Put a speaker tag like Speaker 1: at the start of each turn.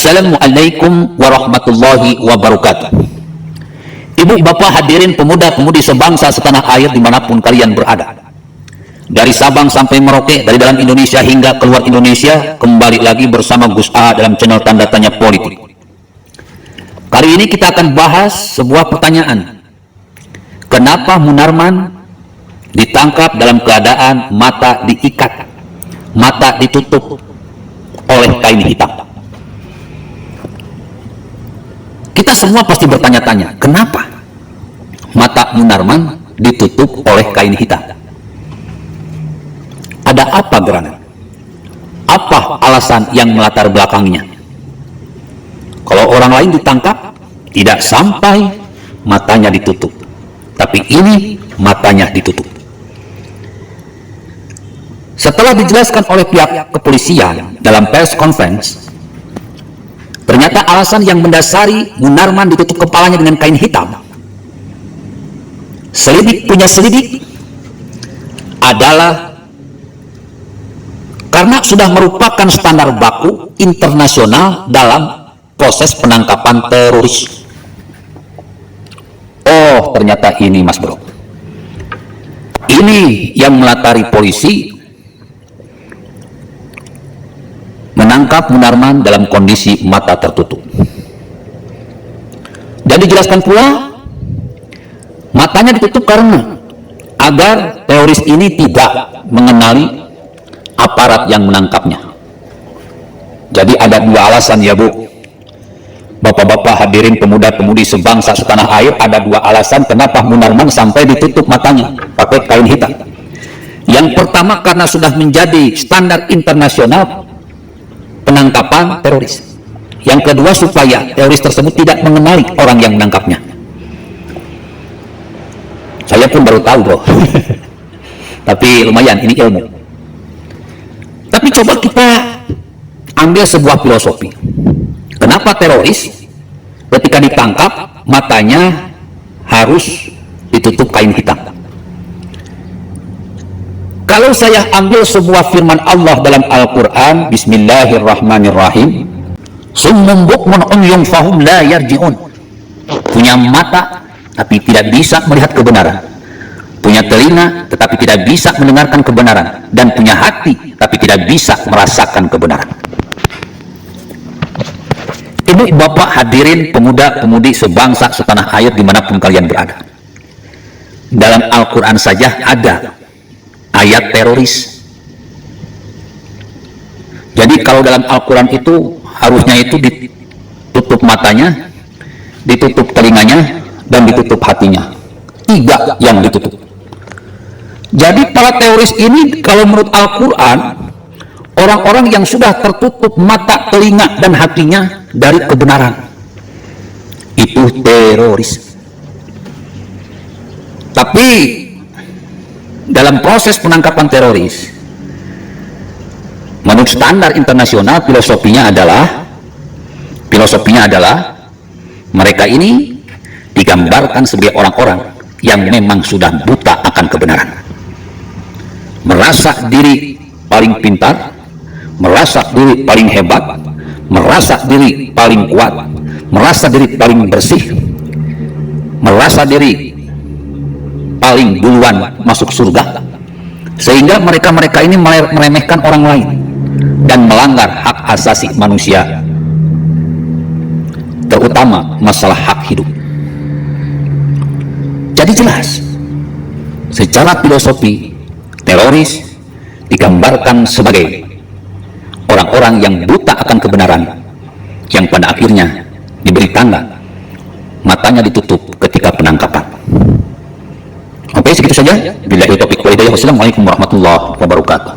Speaker 1: Assalamualaikum warahmatullahi wabarakatuh. Ibu bapak hadirin pemuda-pemudi sebangsa setanah air dimanapun kalian berada, dari Sabang sampai Merauke, dari dalam Indonesia hingga keluar Indonesia, kembali lagi bersama Gus A dalam channel Tanda Tanya Politik. Kali ini kita akan bahas sebuah pertanyaan. Kenapa Munarman ditangkap dalam keadaan mata diikat, mata ditutup oleh kain hitam? Kita semua pasti bertanya-tanya, kenapa mata Munarman ditutup oleh kain hitam? Ada apa gerangan? Apa alasan yang melatar belakangnya? Kalau orang lain ditangkap, tidak sampai matanya ditutup, tapi ini matanya ditutup. Setelah dijelaskan oleh pihak kepolisian dalam press conference, ternyata alasan yang mendasari Munarman ditutup kepalanya dengan kain hitam, selidik punya selidik, adalah karena sudah merupakan standar baku internasional dalam proses penangkapan teroris. Oh, ternyata ini Mas Bro. Ini yang melatari polisi menangkap Munarman dalam kondisi mata tertutup. Dan dijelaskan pula matanya ditutup karena agar teroris ini tidak mengenali aparat yang menangkapnya. Jadi ada dua alasan ya Bu, bapak-bapak hadirin pemuda-pemudi sebangsa setanah air, ada dua alasan kenapa Munarman sampai ditutup matanya pakai kain hitam. Yang pertama karena sudah menjadi standar internasional penangkapan teroris. Yang kedua supaya teroris tersebut tidak mengenali orang yang menangkapnya. Saya pun baru tahu Bro. Tapi lumayan, ini ilmu. Tapi coba kita ambil sebuah filosofi. Kenapa teroris ketika ditangkap matanya harus ditutup kain hitam? Kalau saya ambil sebuah firman Allah dalam Al-Quran, Bismillahirrahmanirrahim, Summum bukmun umyun fahum la yarji'un. Punya mata tapi tidak bisa melihat kebenaran, punya telinga tetapi tidak bisa mendengarkan kebenaran, dan punya hati tapi tidak bisa merasakan kebenaran. Ibu bapak hadirin pemuda-pemudi sebangsa setanah air dimanapun kalian berada, dalam Al-Quran saja ada ayat teroris. Jadi kalau dalam Al-Quran itu harusnya itu ditutup matanya, ditutup telinganya, dan ditutup hatinya. Tiga yang ditutup. Jadi para teroris ini kalau menurut Al-Quran, orang-orang yang sudah tertutup mata, telinga, dan hatinya dari kebenaran, itu teroris. Tapi dalam proses penangkapan teroris, menurut standar internasional, filosofinya adalah mereka ini digambarkan sebagai orang-orang yang memang sudah buta akan kebenaran, merasa diri paling pintar, merasa diri paling hebat, merasa diri paling kuat, merasa diri paling bersih, merasa diri paling duluan masuk surga, sehingga mereka-mereka ini meremehkan orang lain dan melanggar hak asasi manusia, terutama masalah hak hidup. Jadi jelas secara filosofi, teroris digambarkan sebagai orang-orang yang buta akan kebenaran, yang pada akhirnya diberi tanda matanya ditutup ketika penangkapan. Oke, segitu saja. Billahi taufiq wal hidayah. Wassalamualaikum warahmatullahi wabarakatuh.